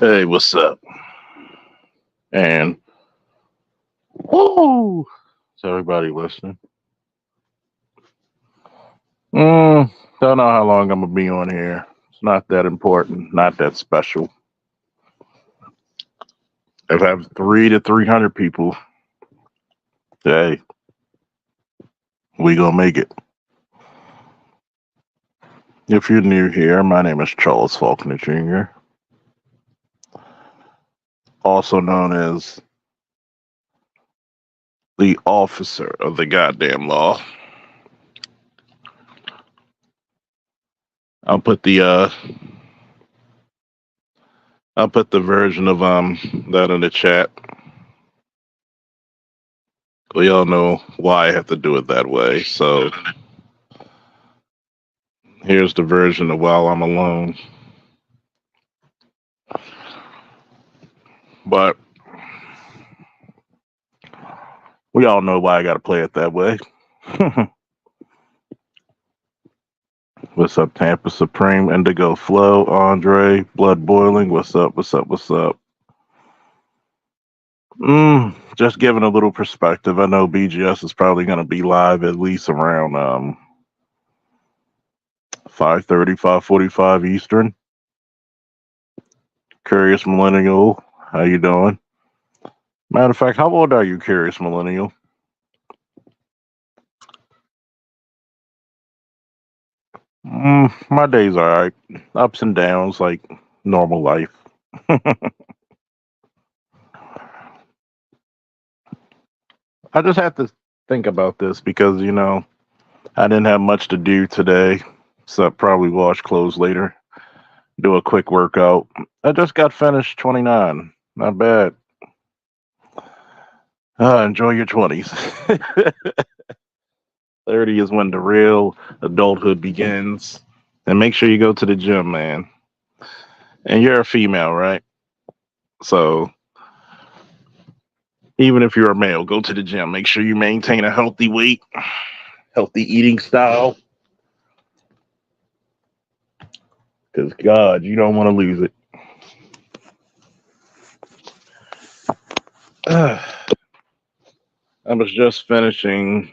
Hey, what's up? And woo, to everybody listening. Don't know how long I'm gonna be on here. It's not that important, not that special. If I have 300 people, hey, we gonna make it. If you're new here, my name is Charles Faulkner Jr., also known as the officer of the goddamn law. I'll put the uh I'll put the version of that in the chat. We all know why I have to do it that way. So here's the version of while I'm alone. But we all know why I gotta play it that way. What's up, Tampa Supreme? Indigo Flow, Andre, Blood Boiling. What's up? What's up? What's up? Just giving a little perspective. I know BGS is probably going to be live at least around 5:30, 5:45 Eastern. Curious Millennial, how you doing? Matter of fact, how old are you, Curious Millennial? My days are alright. Ups and downs, like normal life. I just have to think about this because, I didn't have much to do today, except probably wash clothes later, do a quick workout. I just got finished 29. Not bad. Enjoy your 20s. 30 is when the real adulthood begins. And make sure you go to the gym, man. And you're a female, right? So even if you're a male, go to the gym. Make sure you maintain a healthy weight, healthy eating style. Because, God, you don't want to lose it. I was just finishing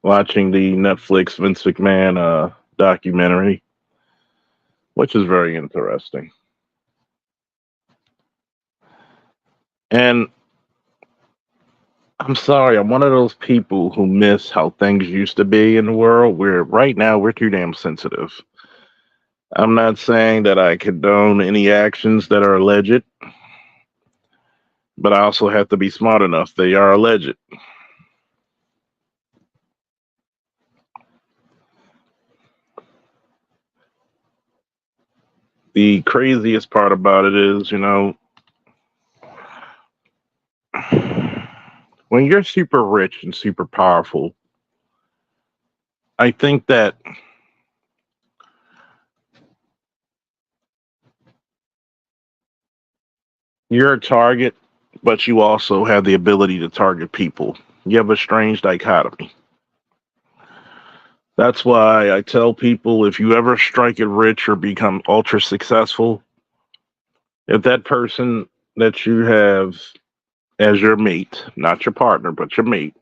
watching the Netflix Vince McMahon documentary, which is very interesting. And I'm sorry, I'm one of those people who miss how things used to be in the world, where right now we're too damn sensitive. I'm not saying that I condone any actions that are alleged, but I also have to be smart enough. They are alleged. The craziest part about it is, when you're super rich and super powerful, I think that you're a target, but you also have the ability to target people. You have a strange dichotomy. That's why I tell people, if you ever strike it rich or become ultra successful, if that person that you have as your mate, not your partner, but your mate,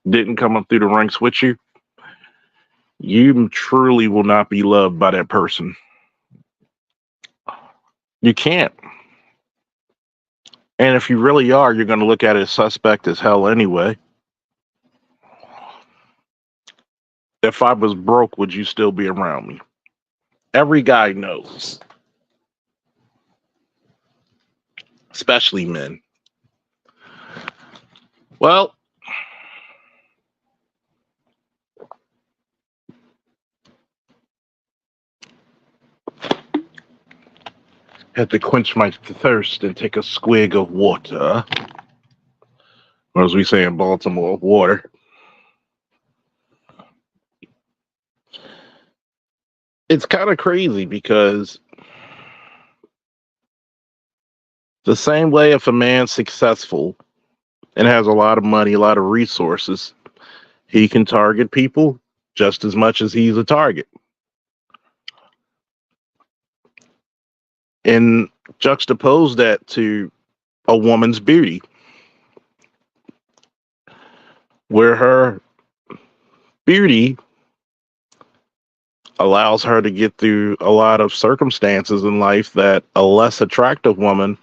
didn't come up through the ranks with you, you truly will not be loved by that person. You can't. And if you really are, you're going to look at it as suspect as hell anyway. If I was broke, would you still be around me? Every guy knows, especially men. Well, had to quench my thirst and take a swig of water. Or as we say in Baltimore, water. It's kind of crazy because the same way if a man's successful and has a lot of money, a lot of resources, he can target people just as much as he's a target. And juxtapose that to a woman's beauty, where her beauty allows her to get through a lot of circumstances in life that a less attractive woman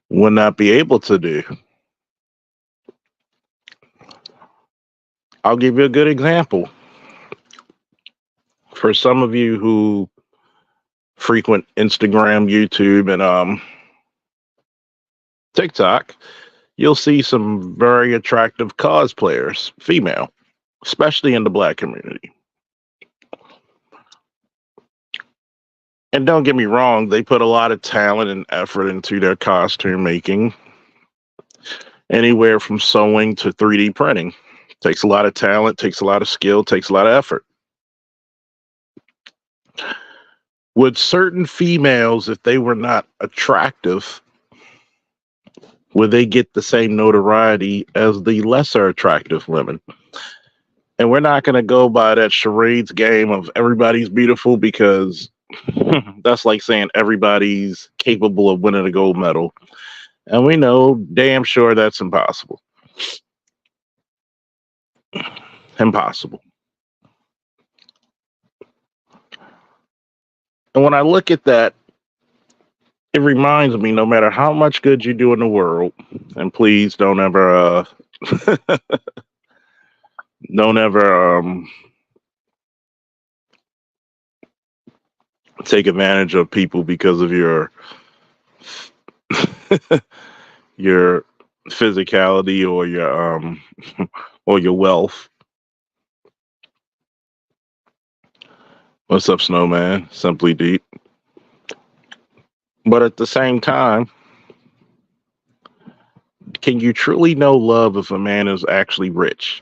would not be able to do. I'll give you a good example. For some of you who frequent Instagram, YouTube, and TikTok, you'll see some very attractive cosplayers, female, especially in the Black community. And don't get me wrong, they put a lot of talent and effort into their costume making, anywhere from sewing to 3D printing. Takes a lot of talent, takes a lot of skill, takes a lot of effort. Would certain females, if they were not attractive, would they get the same notoriety as the lesser attractive women? And we're not going to go by that charades game of everybody's beautiful because that's like saying everybody's capable of winning a gold medal. And we know damn sure that's impossible. Impossible. And when I look at that, it reminds me no matter how much good you do in the world, and please don't ever don't ever take advantage of people because of your your physicality or your or your wealth. What's up, Snowman? Simply Deep. But at the same time, can you truly know love if a man is actually rich?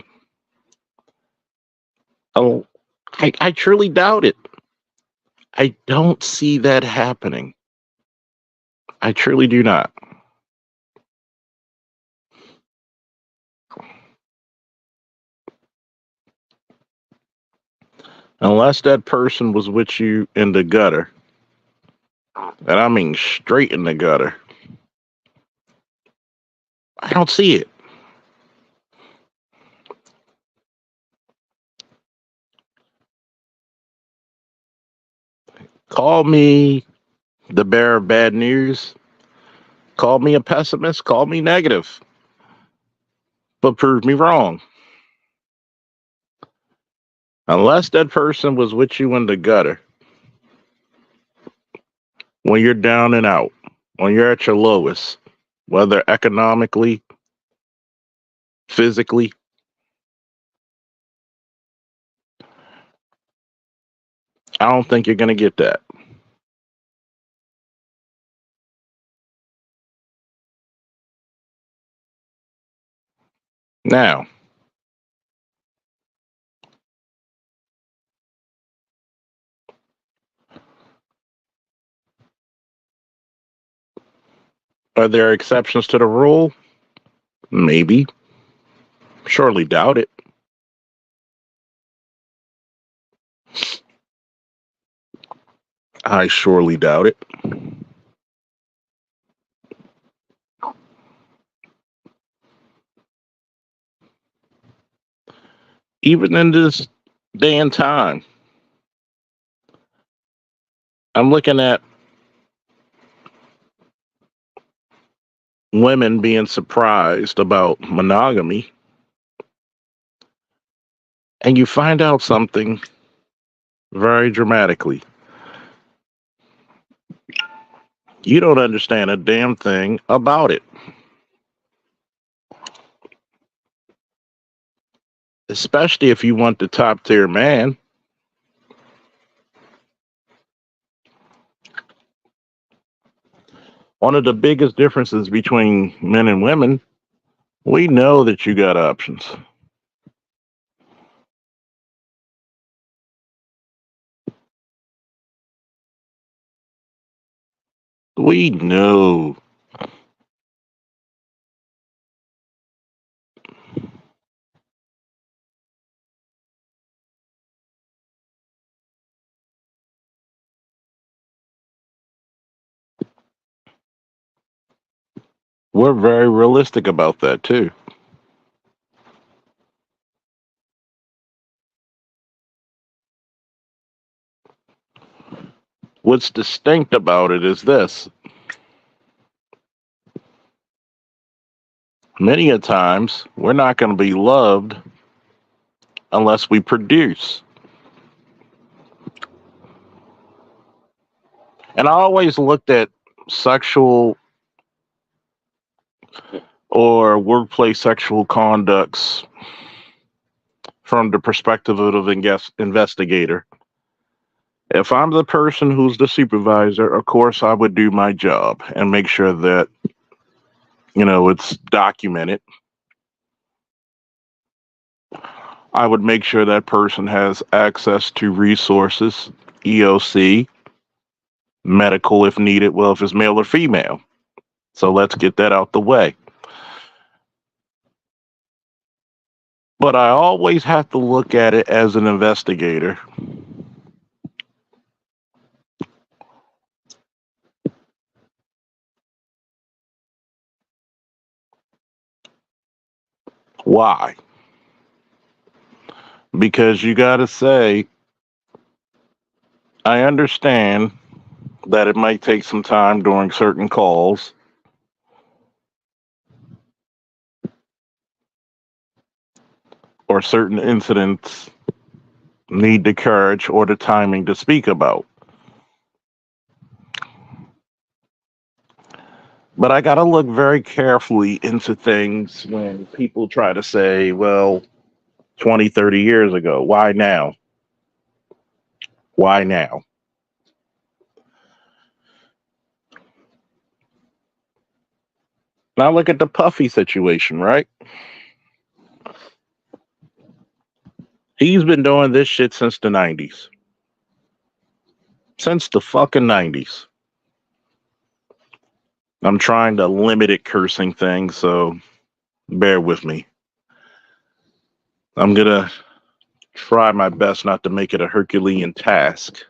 Oh, I truly doubt it. I don't see that happening. I truly do not. Unless that person was with you in the gutter, and I mean straight in the gutter, I don't see it. Call me the bearer of bad news. Call me a pessimist. Call me negative. But prove me wrong. Unless that person was with you in the gutter, when you're down and out, when you're at your lowest, whether economically, physically, I don't think you're going to get that. Now, are there exceptions to the rule? Maybe. Surely doubt it. I surely doubt it. Even in this day and time, I'm looking at women being surprised about monogamy, and you find out something very dramatically. You don't understand a damn thing about it, especially if you want the top tier man. One of the biggest differences between men and women, we know that you got options. We know. We're very realistic about that too. What's distinct about it is this. Many a times, we're not going to be loved unless we produce. And I always looked at sexual or workplace sexual conducts from the perspective of an investigator. If I'm the person who's the supervisor, of course I would do my job and make sure that, it's documented. I would make sure that person has access to resources, EOC, medical if needed, well, if it's male or female. So let's get that out the way. But I always have to look at it as an investigator. Why? Because you got to say, I understand that it might take some time during certain calls, or certain incidents need the courage or the timing to speak about. But I got to look very carefully into things when people try to say, well, 20, 30 years ago, why now? Why now? Now look at the Puffy situation, right? He's been doing this shit since the 90s. Since the fucking 90s. I'm trying to limit it cursing things, so bear with me. I'm gonna try my best not to make it a Herculean task.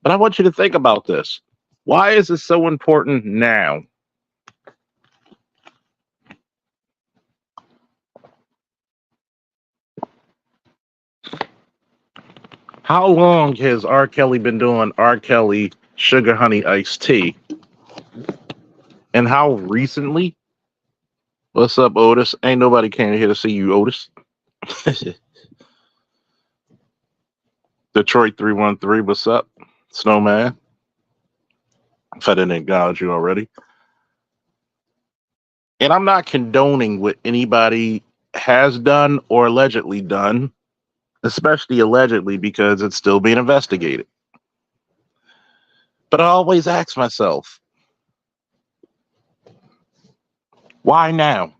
But I want you to think about this. Why is it so important now? How long has R. Kelly been doing R. Kelly Sugar Honey Iced Tea? And how recently? What's up, Otis? Ain't nobody came here to see you, Otis. Detroit 313, what's up? Snowman. If I didn't acknowledge you already. And I'm not condoning what anybody has done or allegedly done, especially allegedly because it's still being investigated. But I always ask myself, why now?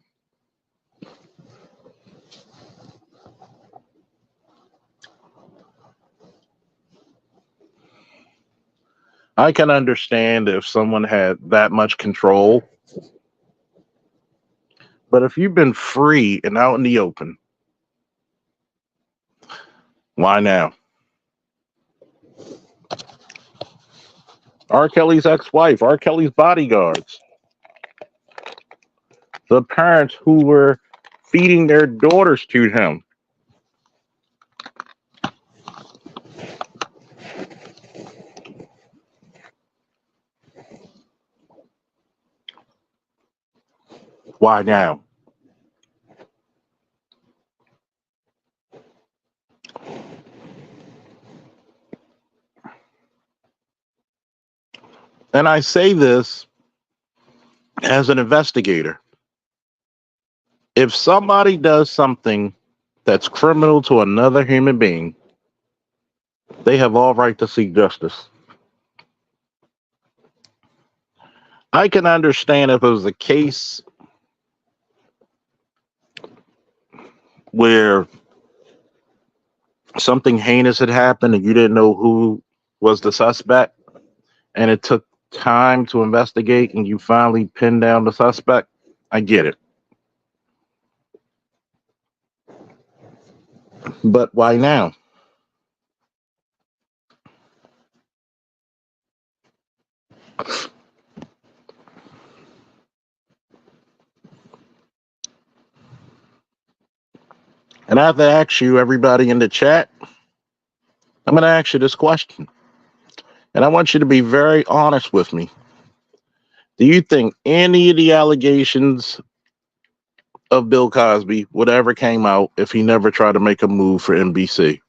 I can understand if someone had that much control, but if you've been free and out in the open, why now? R. Kelly's ex-wife, R. Kelly's bodyguards, the parents who were feeding their daughters to him. Why now? And I say this as an investigator. If somebody does something that's criminal to another human being, they have all right to seek justice. I can understand if it was a case where something heinous had happened and you didn't know who was the suspect, and it took time to investigate and you finally pinned down the suspect. I get it. But why now? And I have to ask you, everybody in the chat, I'm going to ask you this question. And I want you to be very honest with me. Do you think any of the allegations of Bill Cosby would ever came out if he never tried to make a move for NBC?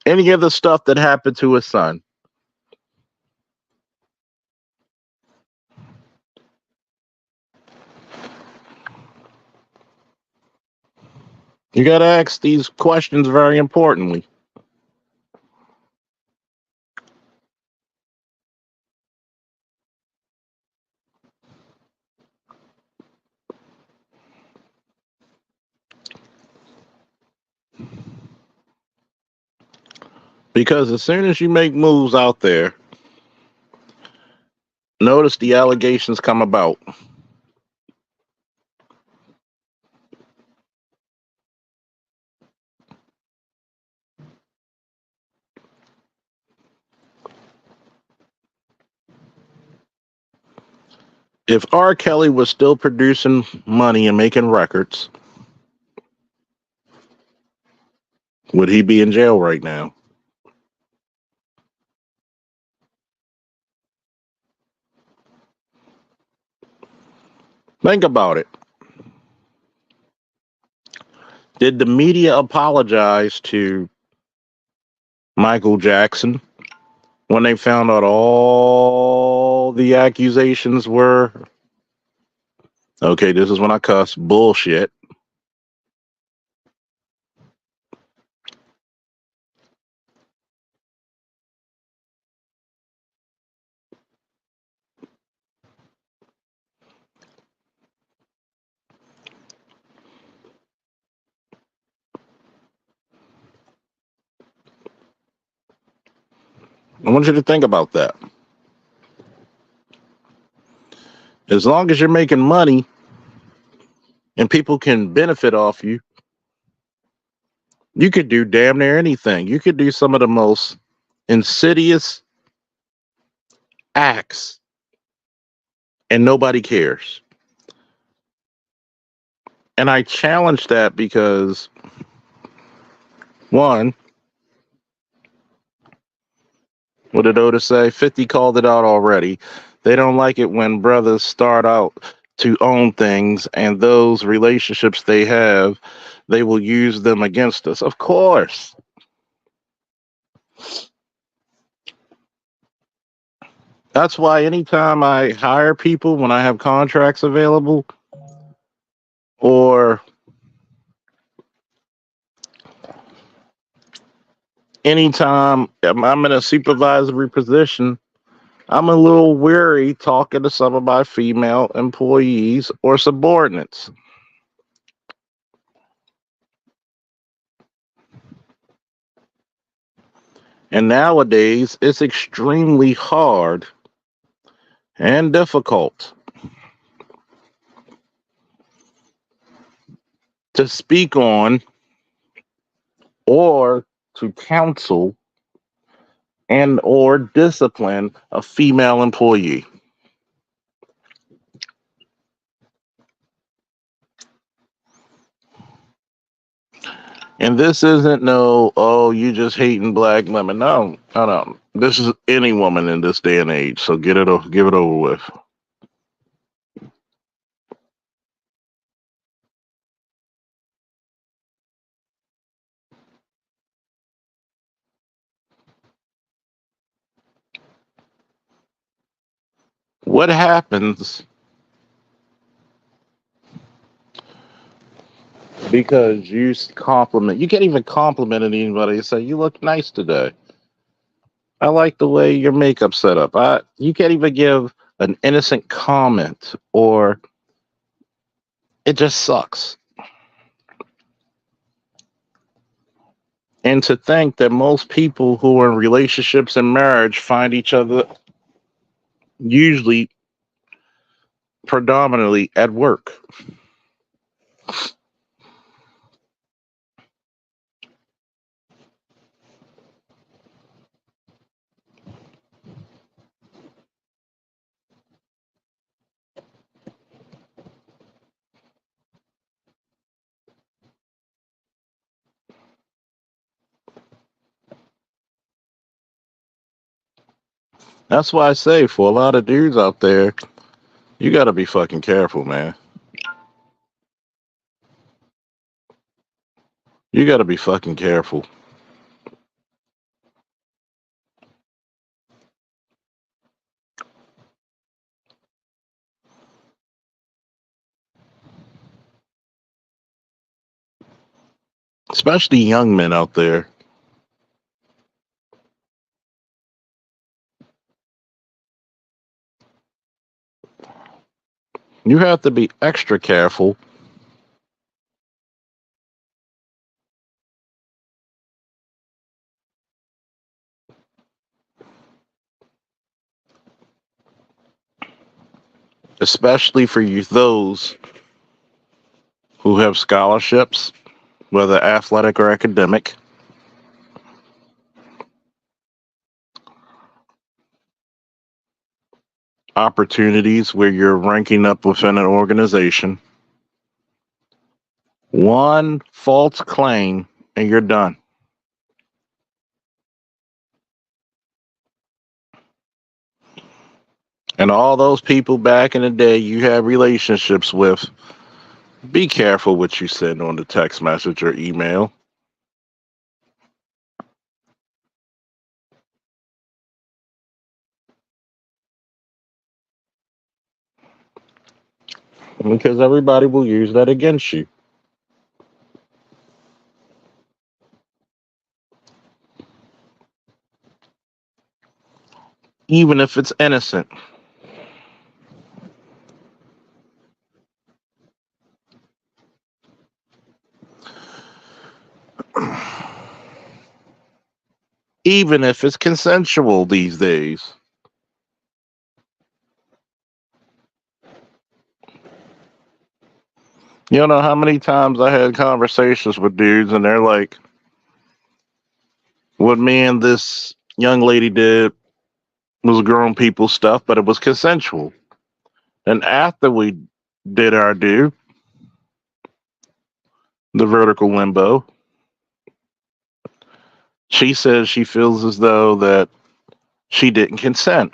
Any of the stuff that happened to his son? You got to ask these questions very importantly. Because as soon as you make moves out there, notice the allegations come about. If R. Kelly was still producing money and making records, would he be in jail right now? Think about it. Did the media apologize to Michael Jackson when they found out all the accusations were, okay, this is when I cuss, bullshit? I want you to think about that. As long as you're making money and people can benefit off you, you could do damn near anything. You could do some of the most insidious acts and nobody cares. And I challenge that because, one, what did Otis say? 50 called it out already. They don't like it when brothers start out to own things and those relationships they have, they will use them against us. Of course. That's why anytime I hire people when I have contracts available, or anytime I'm in a supervisory position, I'm a little weary talking to some of my female employees or subordinates. And nowadays, it's extremely hard and difficult to speak on or to counsel and or discipline a female employee. And this isn't no, oh, you just hating black women. No, no, no. This is any woman in this day and age. So give it over with. What happens because you compliment? You can't even compliment anybody and say you look nice today. I like the way your makeup's set up. You can't even give an innocent comment, or it just sucks. And to think that most people who are in relationships and marriage find each other usually predominantly at work. That's why I say for a lot of dudes out there, you got to be fucking careful, man. You got to be fucking careful. Especially young men out there. You have to be extra careful. Especially for you, those who have scholarships, whether athletic or academic. opportunities where you're ranking up within an organization. One false claim and you're done. And all those people back in the day you had relationships with, be careful what you send on the text message or email. Because everybody will use that against you. Even if it's innocent. Even if it's consensual these days. You don't know how many times I had conversations with dudes and they're like, what me and this young lady did was grown people stuff, but it was consensual. And after we did our do, the vertical limbo, she says she feels as though that she didn't consent.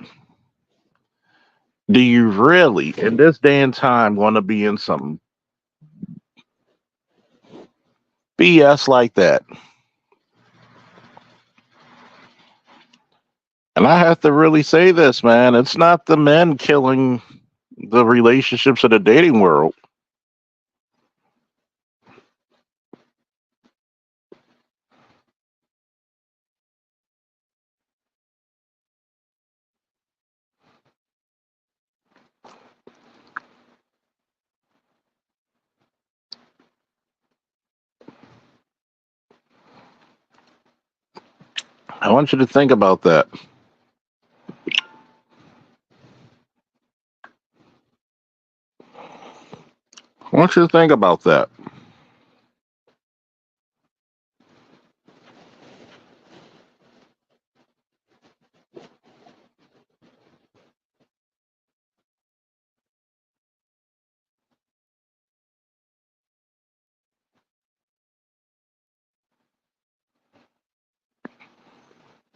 Do you really, in this day and time, want to be in some BS like that? And I have to really say this, man. It's not the men killing the relationships of the dating world. I want you to think about that. I want you to think about that.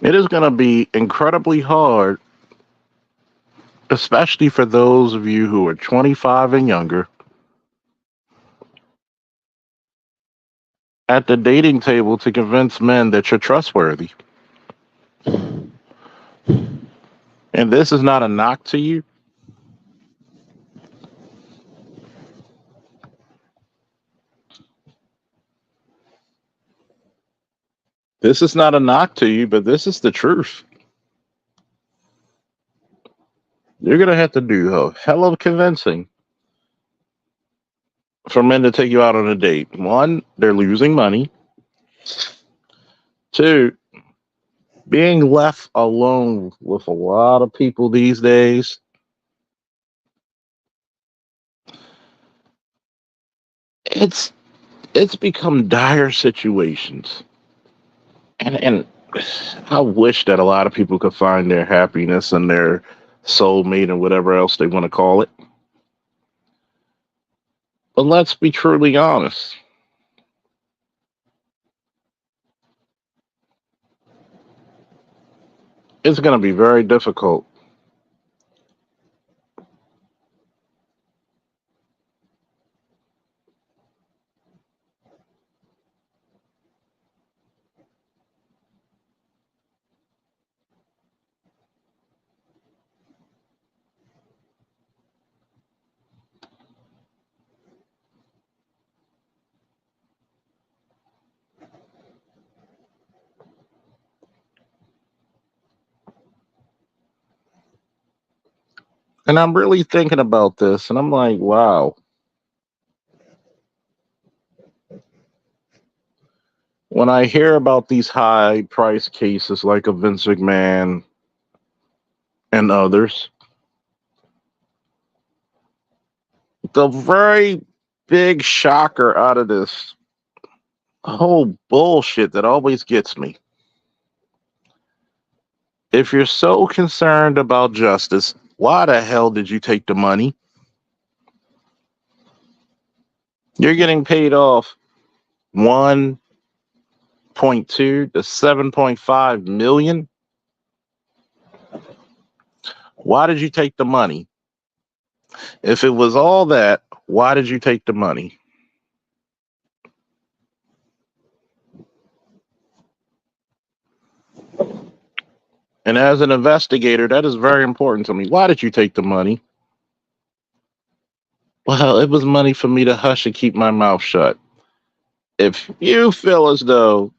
It is going to be incredibly hard, especially for those of you who are 25 and younger, at the dating table to convince men that you're trustworthy. And this is not a knock to you. This is not a knock to you, but this is the truth. You're going to have to do a hell of convincing for men to take you out on a date. One, they're losing money. Two, being left alone with a lot of people these days, it's it's become dire situations. And I wish that a lot of people could find their happiness and their soulmate and whatever else they want to call it. But let's be truly honest. It's going to be very difficult. And I'm really thinking about this, and I'm like, wow. When I hear about these high price cases like a Vince McMahon and others, the very big shocker out of this whole bullshit that always gets me. If you're so concerned about justice, Why the hell did you take the money? You're getting paid off 1.2 to 7.5 million. Why did you take the money? If it was all that, why did you take the money? And as an investigator, that is very important to me. Why did you take the money? Well, it was money for me to hush and keep my mouth shut. If you feel as though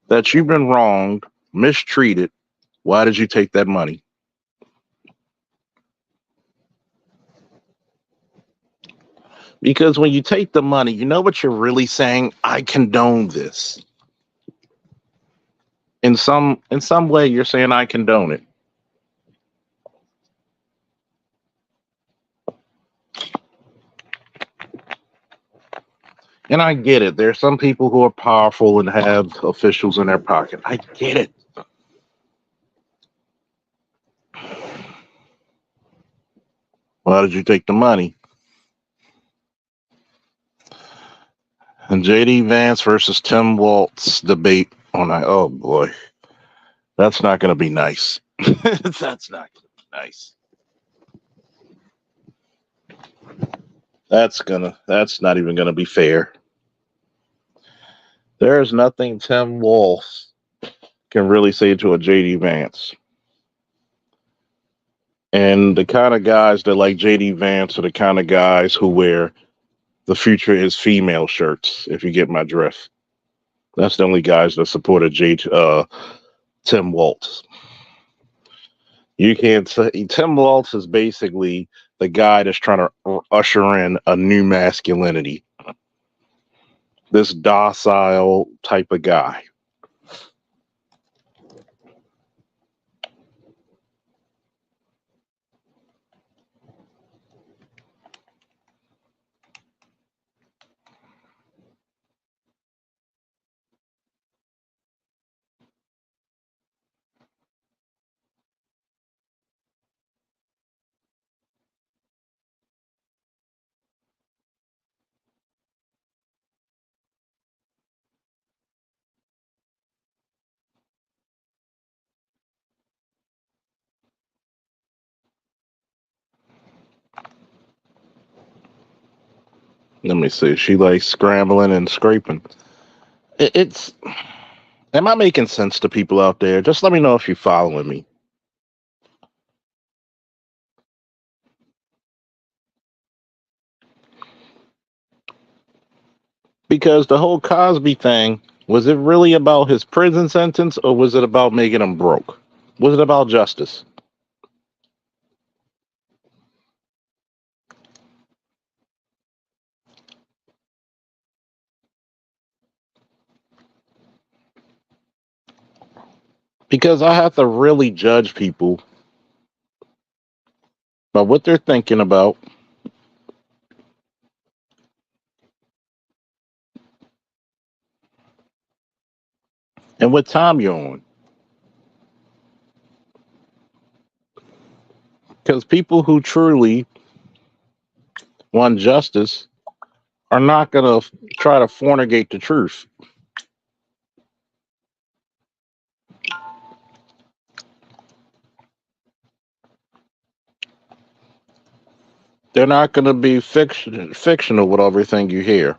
that you've been wronged, mistreated, why did you take that money? Because when you take the money, you know what you're really saying? I condone this. In some way, you're saying I condone it. And I get it. There's some people who are powerful and have officials in their pocket. I get it. Why did you take the money? And JD Vance versus Tim Walz debate on oh boy. That's not gonna be nice. That's not gonna be nice. That's not even gonna be fair. There's nothing Tim Walz can really say to a JD Vance. And the kind of guys that like JD Vance are the kind of guys who wear the future is female shirts, if you get my drift. That's the only guys that supported Tim Walz. You can't say Tim Walz is basically the guy that's trying to usher in a new masculinity. This docile type of guy. Let me see. She likes scrambling and scraping. It's. Am I making sense to people out there? Just let me know if you're following me. Because the whole Cosby thing, was it really about his prison sentence or was it about making him broke? Was it about justice? Because I have to really judge people by what they're thinking about and what time you're on. Because people who truly want justice are not going to try to fornicate the truth. They're not going to be fictional with everything you hear.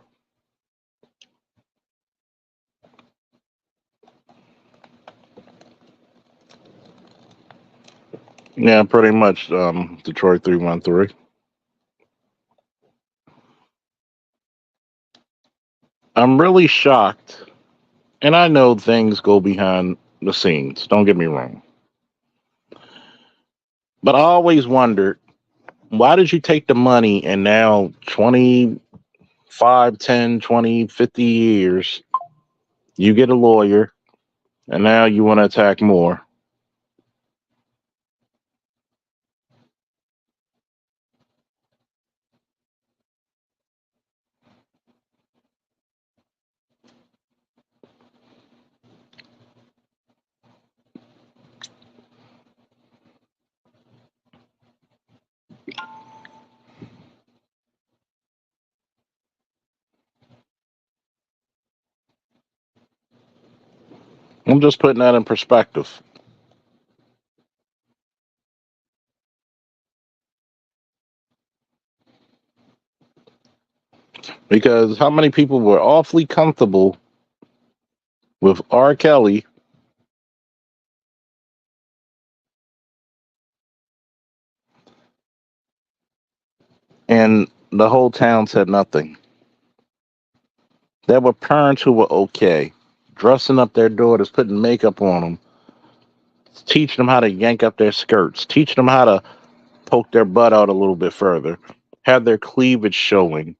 Yeah, pretty much. Detroit 313. I'm really shocked, and I know things go behind the scenes. Don't get me wrong, but I always wondered why did you take the money and now 25, 10, 20, 50 years you get a lawyer and now you want to attack more. I'm just putting that in perspective. Because how many people were awfully comfortable with R. Kelly and the whole town said nothing? There were parents who were okay, dressing up their daughters, putting makeup on them, teaching them how to yank up their skirts, teaching them how to poke their butt out a little bit further, have their cleavage showing.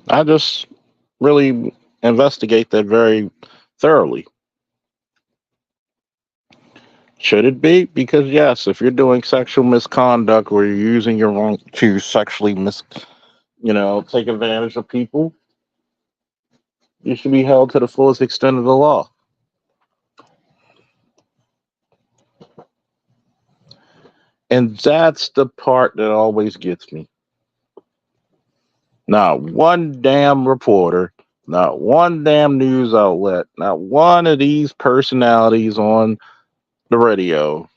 I just really investigate that very thoroughly. Should it be? Because yes, if you're doing sexual misconduct or you're using your wrong to sexually take advantage of people, you should be held to the fullest extent of the law. And that's the part that always gets me. Not one damn reporter, not one damn news outlet, not one of these personalities on the radio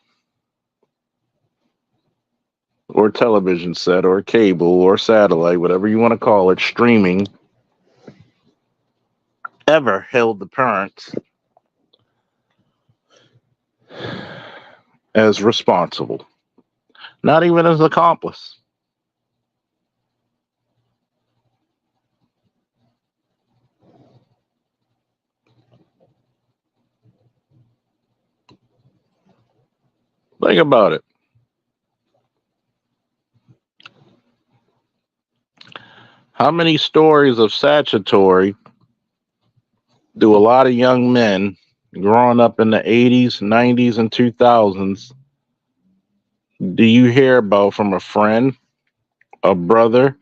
or television set or cable or satellite, whatever you want to call it, streaming, ever held the parents as responsible, not even as accomplice. Think about it. How many stories of statutory do a lot of young men growing up in the 80s, 90s, and 2000s do you hear about from a friend, a brother,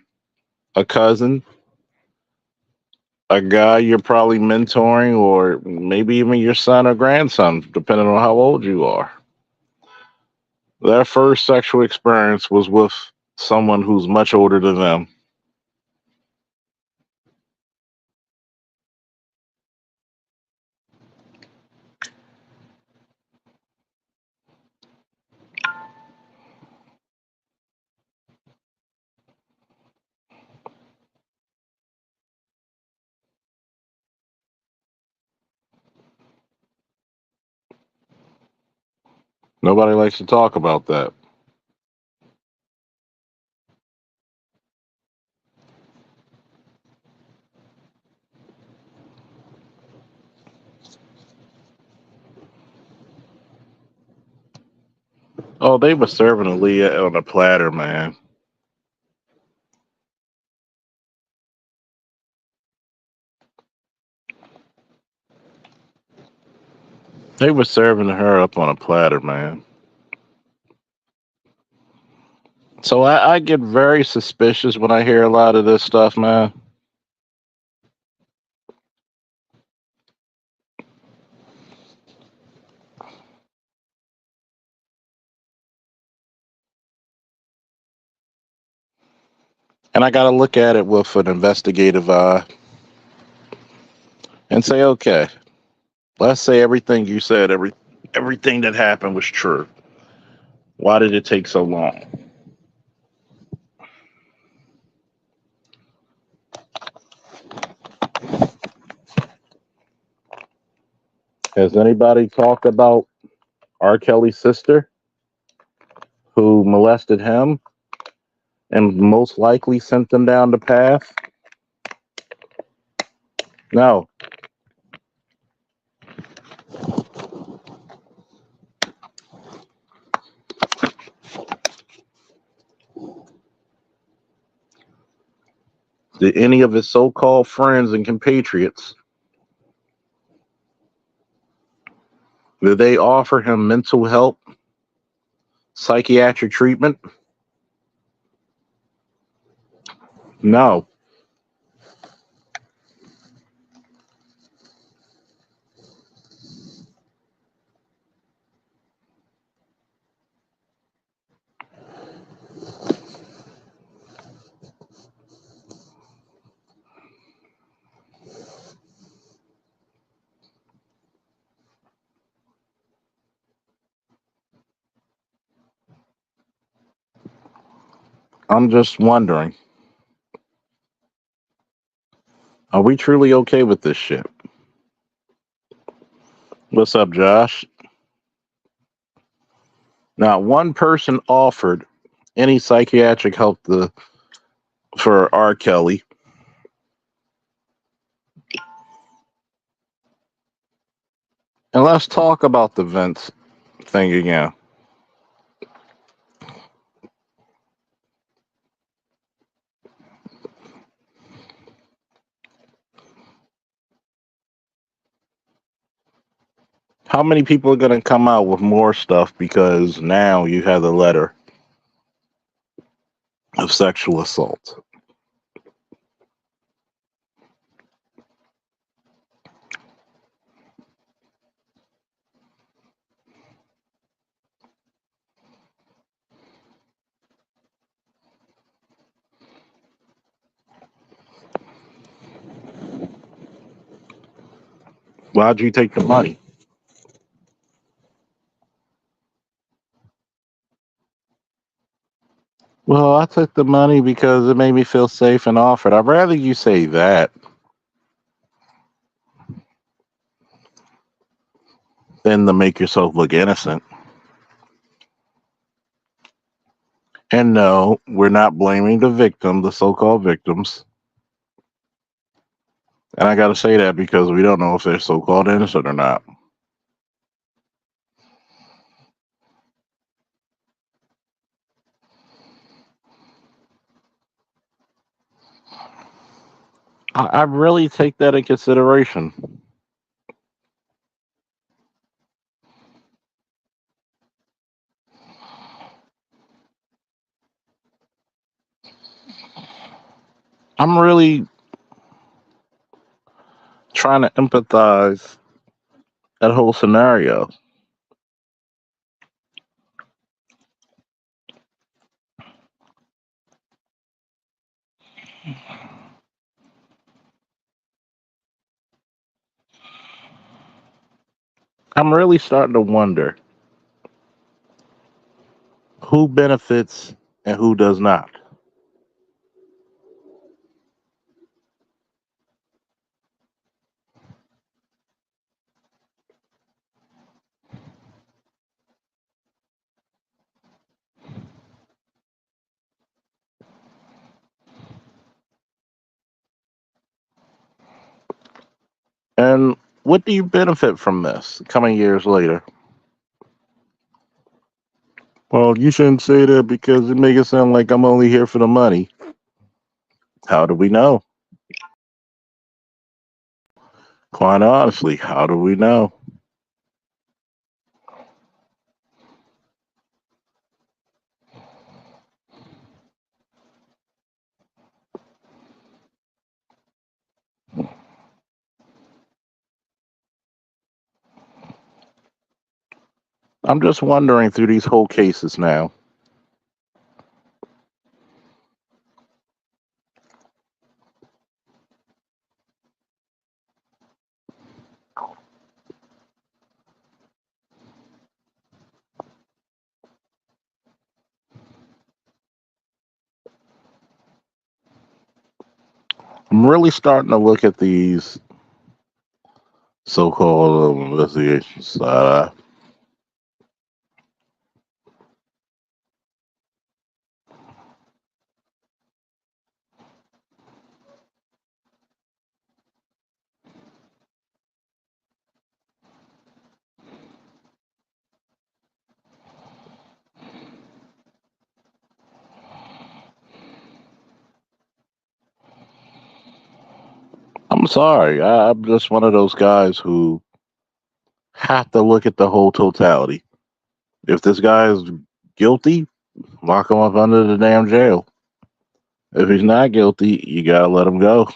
a cousin, a guy you're probably mentoring, or maybe even your son or grandson, depending on how old you are? Their first sexual experience was with someone who's much older than them. Nobody likes to talk about that. Oh, they were serving Aaliyah on a platter, man. They were serving her up on a platter, man. So I get very suspicious when I hear a lot of this stuff, man. And I got to look at it with an investigative eye and say, okay, let's say everything you said, everything that happened was true. Why did it take so long? Has anybody talked about R. Kelly's sister who molested him and most likely sent them down the path? No. Did any of his so-called friends and compatriots, did they offer him mental help, psychiatric treatment? No. I'm just wondering, are we truly okay with this shit? What's up, Josh? Not one person offered any psychiatric help for R. Kelly. And let's talk about the Vince thing again. How many people are going to come out with more stuff because now you have the letter of sexual assault? Why'd you take the money? Well, I took the money because it made me feel safe and offered. I'd rather you say that than to make yourself look innocent. And no, we're not blaming the victim, the so called victims. And I got to say that because we don't know if they're so called innocent or not. I really take that in consideration. I'm really trying to empathize that whole scenario. I'm really starting to wonder who benefits and who does not. And what do you benefit from this coming years later? Well, you shouldn't say that because it makes it sound like I'm only here for the money. How do we know? Quite honestly, how do we know? I'm just wondering through these whole cases now. I'm really starting to look at these so-called investigations. I'm sorry. I'm just one of those guys who have to look at the whole totality. If this guy is guilty, lock him up under the damn jail. If he's not guilty, you gotta let him go.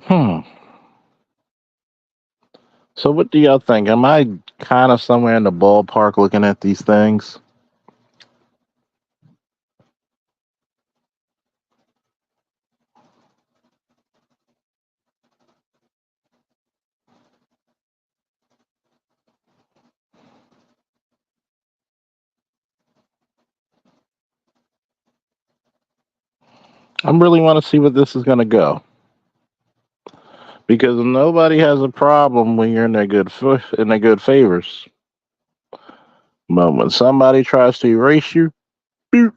Hmm. So what do y'all think? Am I kind of somewhere in the ballpark looking at these things? I really want to see what this is going to go because nobody has a problem when you're in in their good favors. But when somebody tries to erase you, boop.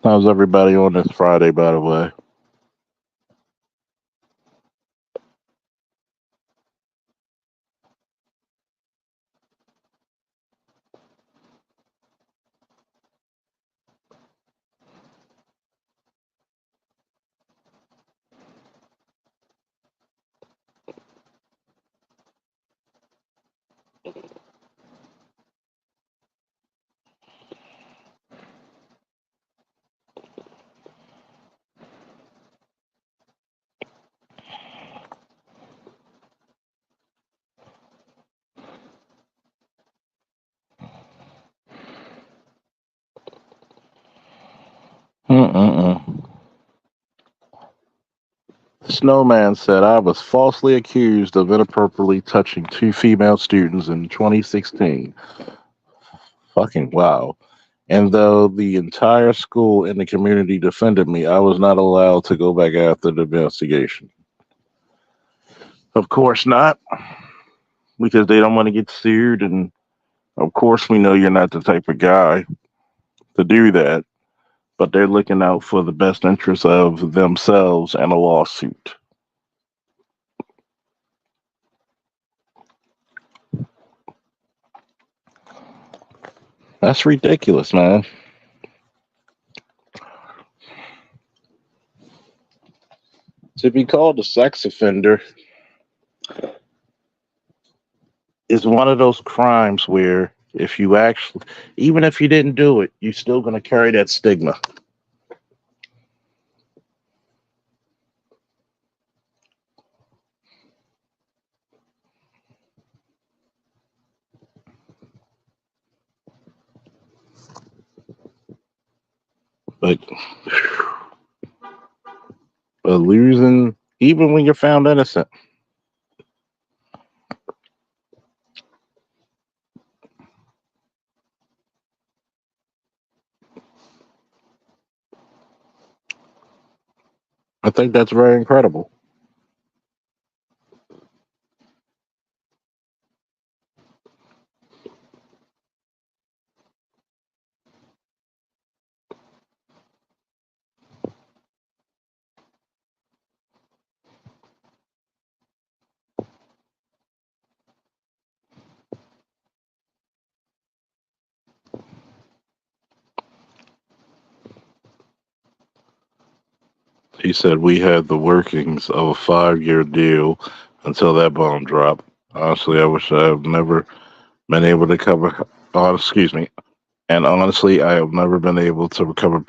How's everybody on this Friday, by the way? Mm-mm-mm. Snowman said I was falsely accused of inappropriately touching two female students in 2016. Fucking wow. And though the entire school and the community defended me, I was not allowed to go back after the investigation. Of course not, because they don't want to get sued. And of course, we know you're not the type of guy to do that, but they're looking out for the best interests of themselves and a lawsuit. That's ridiculous, man. To be called a sex offender is one of those crimes where if you actually, even if you didn't do it, you're still going to carry that stigma. But, but losing, even when you're found innocent, I think that's very incredible. He said we had the workings of a 5 year deal until that bomb dropped. Honestly, I wish I have never been able to cover. Oh, excuse me. And honestly, I have never been able to recover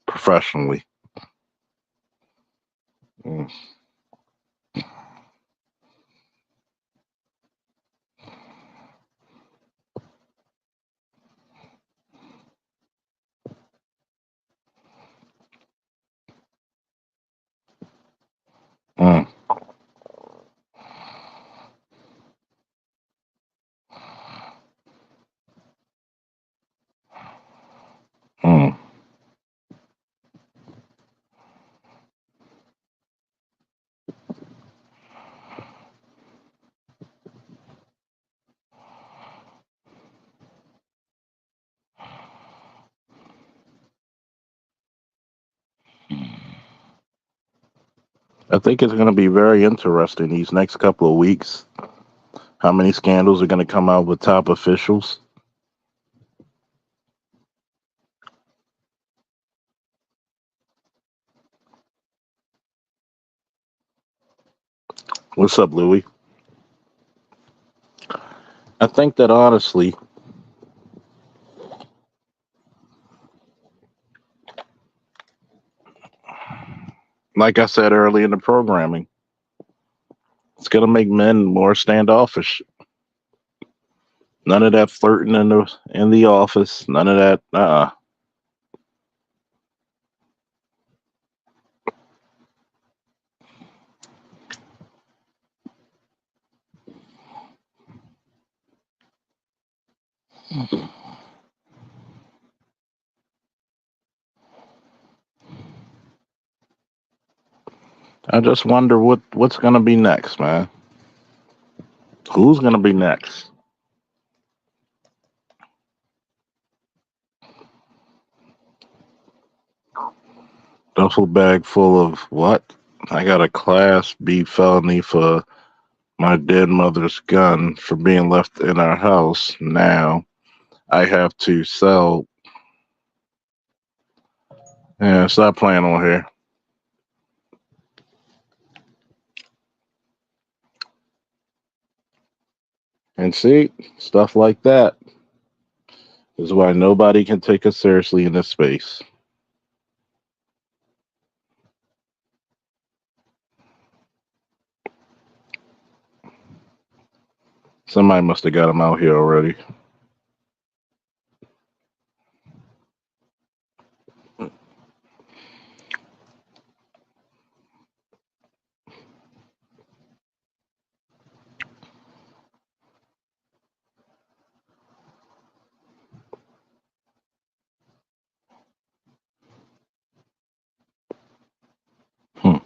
professionally. Mm, mm, mm. I think it's going to be very interesting these next couple of weeks. How many scandals are going to come out with top officials? What's up, Louie? I think that honestly, like I said early in the programming, it's gonna make men more standoffish. None of that flirting in the office. None of that. I just wonder what's gonna be next, man. Who's gonna be next? Duffel bag full of what? I got a Class B felony for my dead mother's gun for being left in our house. Now I have to sell. Yeah, stop playing on here. And see, stuff like that is why nobody can take us seriously in this space. Somebody must have got him out here already. Hmm.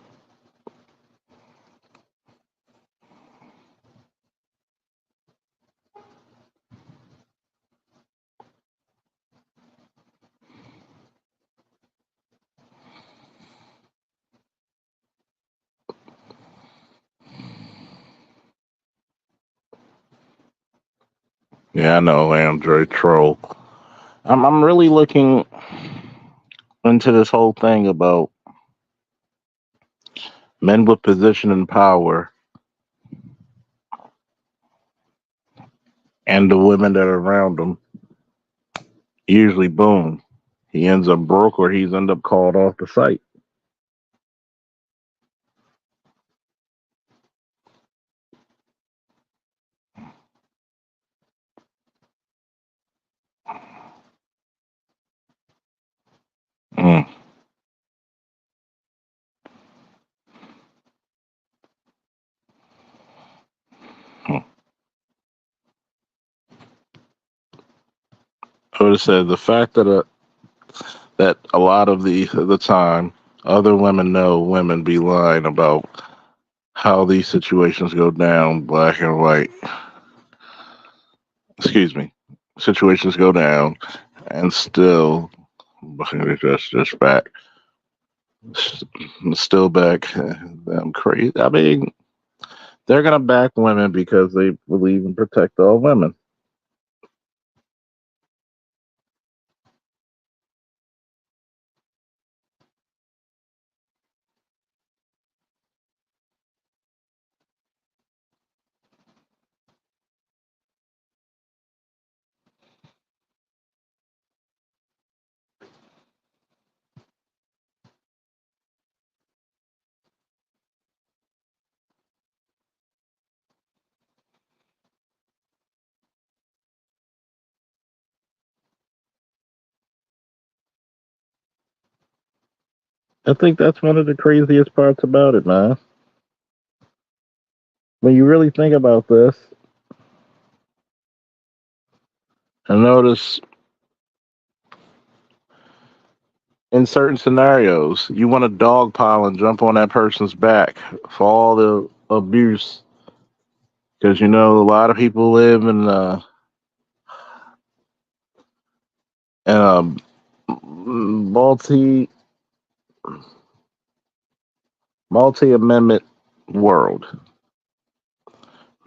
Yeah, I know, Android troll. I'm really looking into this whole thing about men with position and power and the women that are around them. Usually, boom, he ends up broke or he's end up called off the site. Mm. I would have said the fact that a lot of the time other women know women be lying about how these situations go down, black and white. Excuse me, situations go down, and still just back, still back. I'm crazy. I mean, they're gonna back women because they believe in protect all women. I think that's one of the craziest parts about it, man. When you really think about this, and notice in certain scenarios, you want to dogpile and jump on that person's back for all the abuse, because you know a lot of people live in a multi amendment world.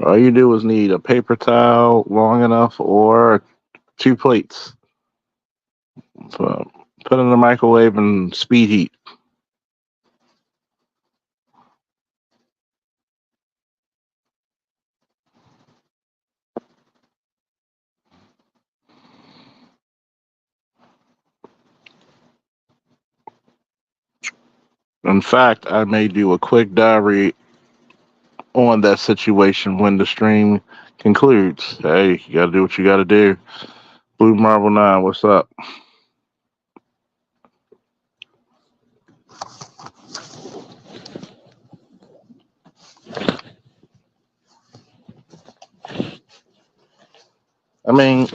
All you do is need a paper towel long enough or two plates. So put in the microwave and speed heat. In fact, I may do a quick diary on that situation when the stream concludes. Hey, you got to do what you got to do. Blue Marble 9, what's up? I mean,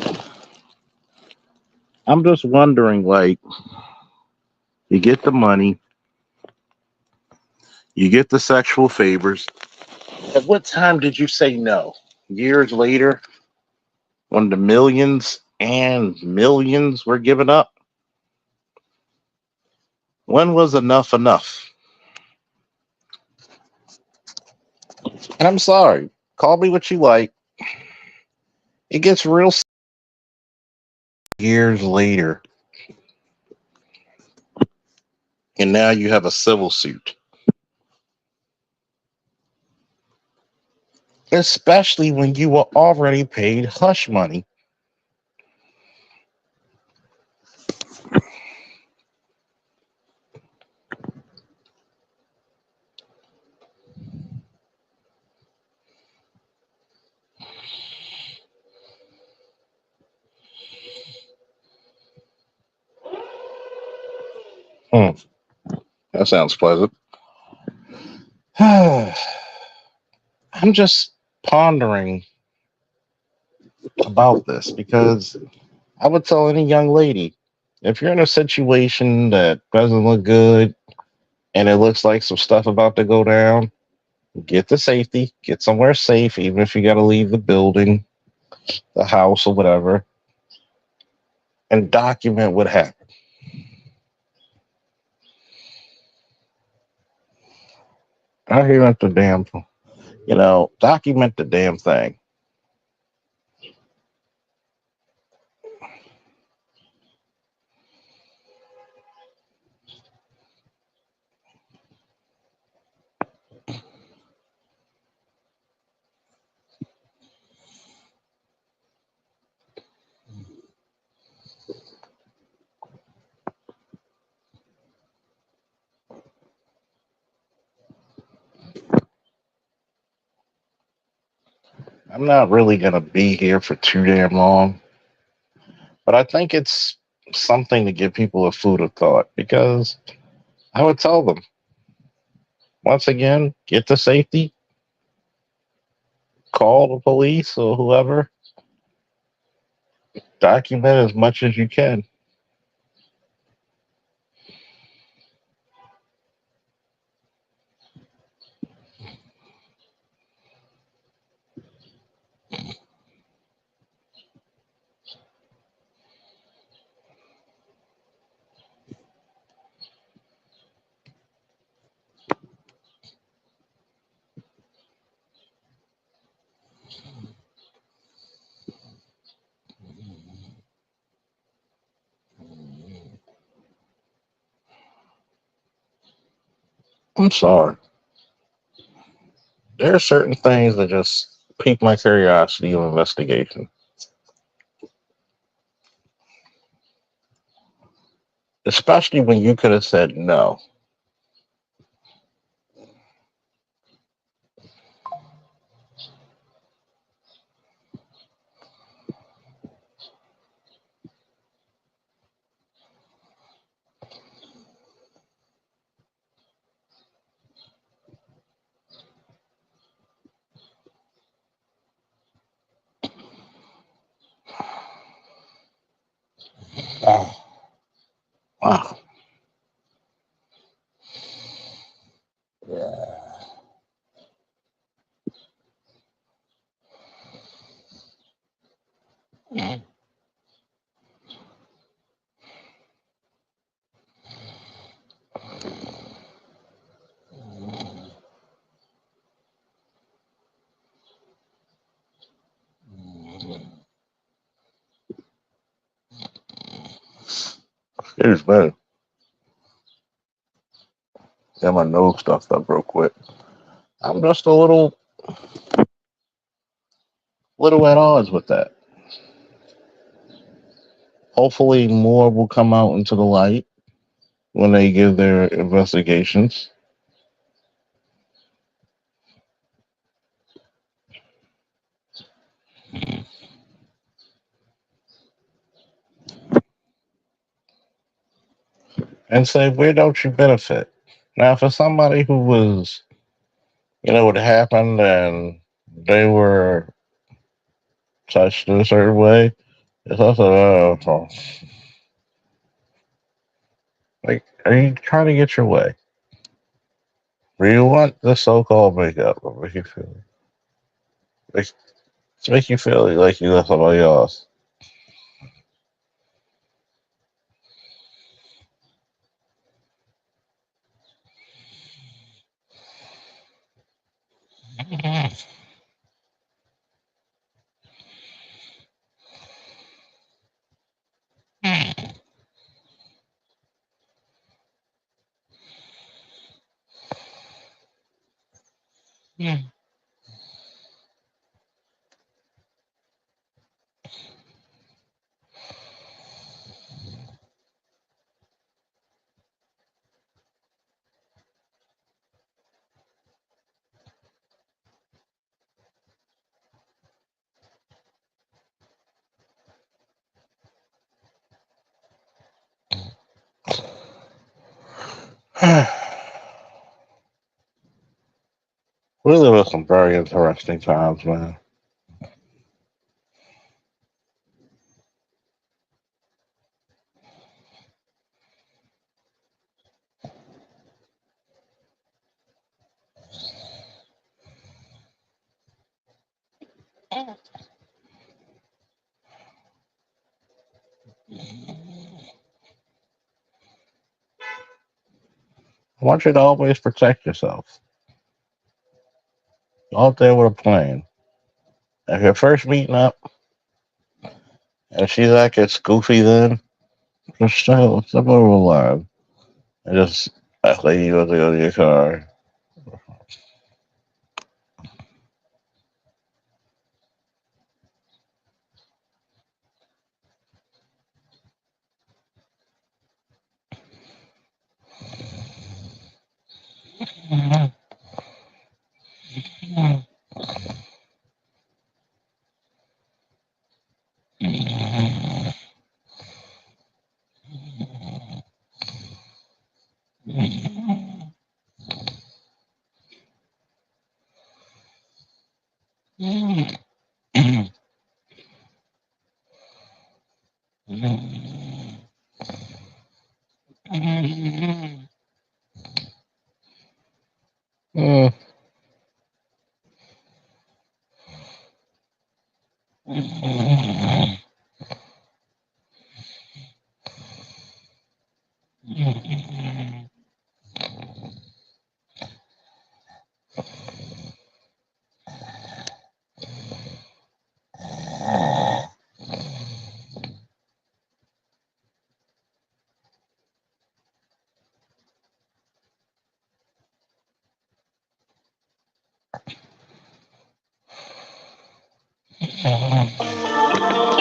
I'm just wondering, like, you get the money, you get the sexual favors. At what time did you say no? Years later, when the millions and millions were given up? When was enough enough? And I'm sorry, call me what you like. It gets real years later, and now you have a civil suit. Especially when you were already paid hush money. Hmm, that sounds pleasant. I'm just pondering about this because I would tell any young lady, if you're in a situation that doesn't look good and it looks like some stuff about to go down, get the safety, get somewhere safe, even if you got to leave the building, the house, or whatever, and document what happened. I hear that the damn, document the damn thing. I'm not really going to be here for too damn long, but I think it's something to give people a food of thought because I would tell them, once again, get to safety, call the police or whoever, document as much as you can. I'm sorry. There are certain things that just pique my curiosity of investigation, especially when you could have said no. Oh, wow. Excuse me. Got my nose stuffed up real quick. I'm just a little at odds with that. Hopefully more will come out into the light. when they give their investigations. And say, where don't you benefit? Now, for somebody who was, what happened and they were touched in a certain way, it's also, like, are you trying to get your way? Do you want the so-called makeup to make, to make you feel like you left somebody else? We live in some very interesting times, man. I want you to always protect yourself. Out there with a plan. If you're first meeting up and she's like gets goofy, then just step over the line and just act like you want to go to your car.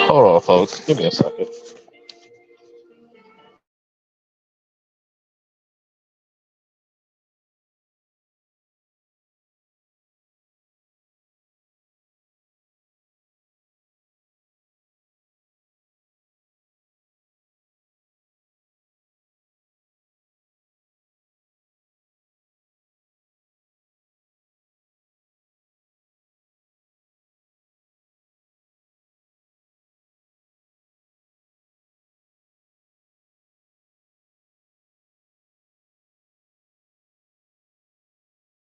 Hold on, folks. Give me a second.